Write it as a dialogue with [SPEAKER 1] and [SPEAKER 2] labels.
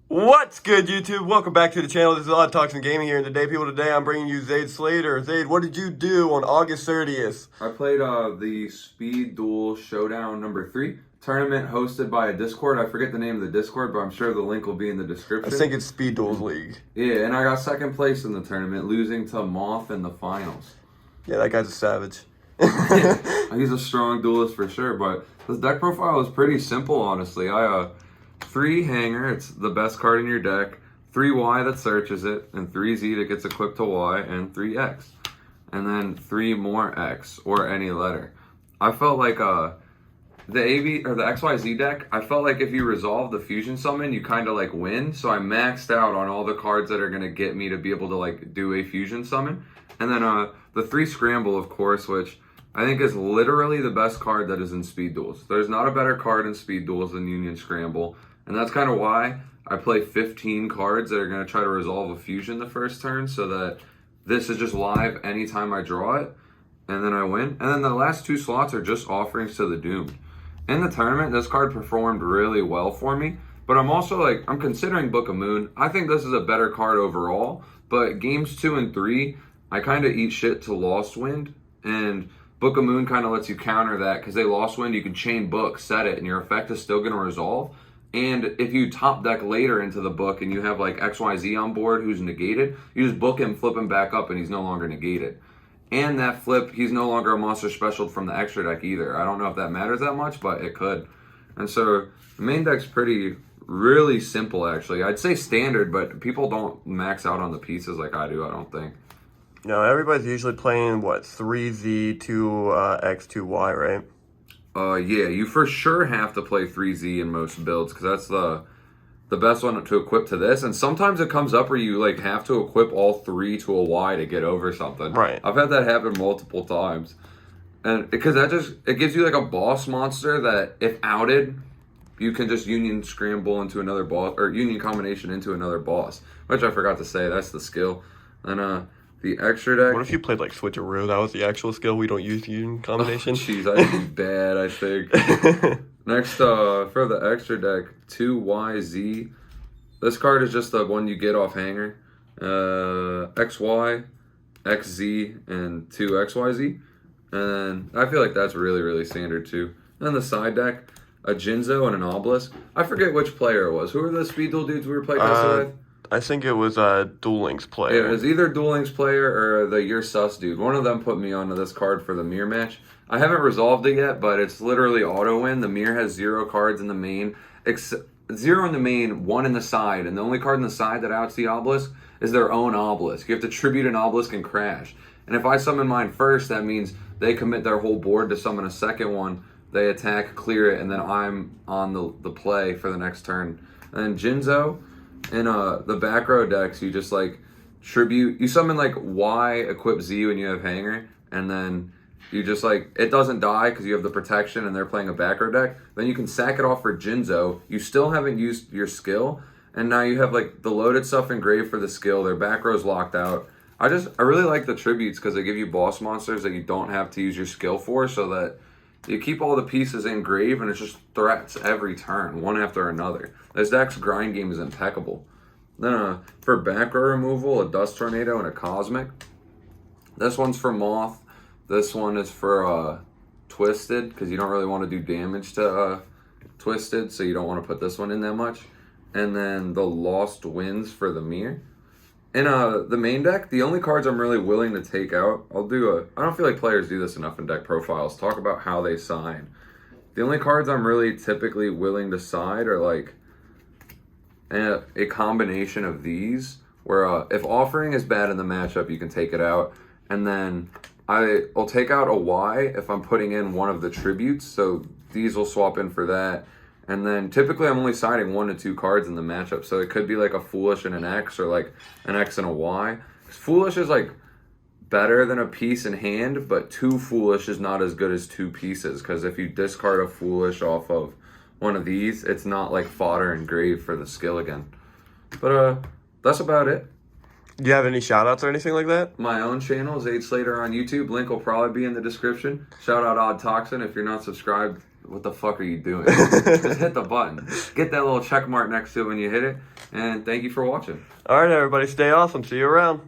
[SPEAKER 1] What's good, YouTube? Welcome back to the channel. This is OddToxin Gaming here, and today I'm bringing you Zade Slater. Zade, what did you do on August 30th?
[SPEAKER 2] I played the Speed Duel Showdown number 3 tournament hosted by a Discord. I forget the name of the Discord, but I'm sure the link will be in the description.
[SPEAKER 1] I think it's Speed Duels League.
[SPEAKER 2] Yeah, and I got second place in the tournament, losing to Moth in the finals.
[SPEAKER 1] Yeah, that guy's a savage.
[SPEAKER 2] He's a strong duelist for sure, but this deck profile is pretty simple, honestly. 3 Hanger, it's the best card in your deck, 3 Y that searches it, and 3 Z that gets equipped to Y, and 3 X. And then 3 more X, or any letter. I felt like the AB or the XYZ deck, I felt like if you resolve the fusion summon, you kind of like win. So I maxed out on all the cards that are going to get me to be able to like do a fusion summon. And then the 3 Scramble, of course, which I think is literally the best card that is in Speed Duels. There's not a better card in Speed Duels than Union Scramble. And that's kind of why I play 15 cards that are going to try to resolve a fusion the first turn, so that this is just live anytime I draw it, and then I win. And then the last 2 slots are just offerings to the doomed. In the tournament, this card performed really well for me, but I'm also like, I'm considering Book of Moon. I think this is a better card overall, but games 2 and 3, I kind of eat shit to Lost Wind, and Book of Moon kind of lets you counter that, because they Lost Wind, you can chain book, set it, and your effect is still going to resolve. And if you top deck later into the book and you have like XYZ on board who's negated, you just book him, flip him back up, and he's no longer negated. And that flip, he's no longer a monster special from the extra deck either. I don't know if that matters that much, but it could. And so the main deck's really simple actually. I'd say standard, but people don't max out on the pieces like I do, I don't think.
[SPEAKER 1] No, everybody's usually playing, what, 3Z, 2X, 2Y, right?
[SPEAKER 2] Yeah, you for sure have to play 3Z in most builds, because that's the best one to equip to this. And sometimes it comes up where you like have to equip all 3 to a Y to get over something.
[SPEAKER 1] Right.
[SPEAKER 2] I've had that happen multiple times. And because it gives you like a boss monster that if outed, you can just Union Scramble into another boss, or Union Combination into another boss, which I forgot to say, that's the skill. And the extra deck.
[SPEAKER 1] What if you played like Switcheroo? That was the actual skill. We don't use Union Combination.
[SPEAKER 2] Jeez, I'd be bad, I think. Next, for the extra deck, 2YZ. This card is just the one you get off Hanger. XY, XZ, and 2XYZ. And I feel like that's really standard too. And then the side deck, a Jinzo and an Obelisk. I forget which player it was. Who were the Speed Duel dudes we were playing yesterday?
[SPEAKER 1] I think it was Duel Links player.
[SPEAKER 2] Yeah, it was either Duel Links player or the You're Sus dude. One of them put me onto this card for the mirror match. I haven't resolved it yet, but it's literally auto win. The mirror has 0 cards in the main, 0 in the main, 1 in the side, and the only card in the side that outs the obelisk is their own obelisk. You have to tribute an obelisk and crash. And if I summon mine first, that means they commit their whole board to summon a second one. They attack, clear it, and then I'm on the play for the next turn. And then Jinzo. In the back row decks, you just like tribute, you summon like Y, equip Z when you have Hanger, and then you just like, it doesn't die because you have the protection and they're playing a back row deck. Then you can sack it off for Jinzo. You still haven't used your skill, and now you have like the loaded stuff engraved for the skill. Their back row's locked out. I really like the tributes because they give you boss monsters that you don't have to use your skill for, so that you keep all the pieces engraved and it's just threats every turn, one after another. This deck's grind game is impeccable. Then for back row removal, a Dust Tornado and a Cosmic. This one's for Moth. This one is for Twisted, because you don't really want to do damage to Twisted, so you don't want to put this one in that much. And then the Lost Winds for the mirror. In the main deck, the only cards I'm really willing to take out, I don't feel like players do this enough in deck profiles, talk about how they side. The only cards I'm really typically willing to side are like a combination of these, where if offering is bad in the matchup, you can take it out. And then I'll take out a Y if I'm putting in one of the tributes, so these will swap in for that. And then typically I'm only siding 1 to 2 cards in the matchup. So it could be like a Foolish and an X, or like an X and a Y. Foolish is like better than a piece in hand, but 2 Foolish is not as good as 2 pieces. Because if you discard a Foolish off of one of these, it's not like fodder and grave for the skill again. But that's about it.
[SPEAKER 1] Do you have any shout outs or anything like that?
[SPEAKER 2] My own channel, Zade Slater on YouTube. Link will probably be in the description. Shout out OddToxin. If you're not subscribed, what the fuck are you doing? Just hit the button. Get that little check mark next to it when you hit it. And thank you for watching.
[SPEAKER 1] All right, everybody, stay awesome. See you around.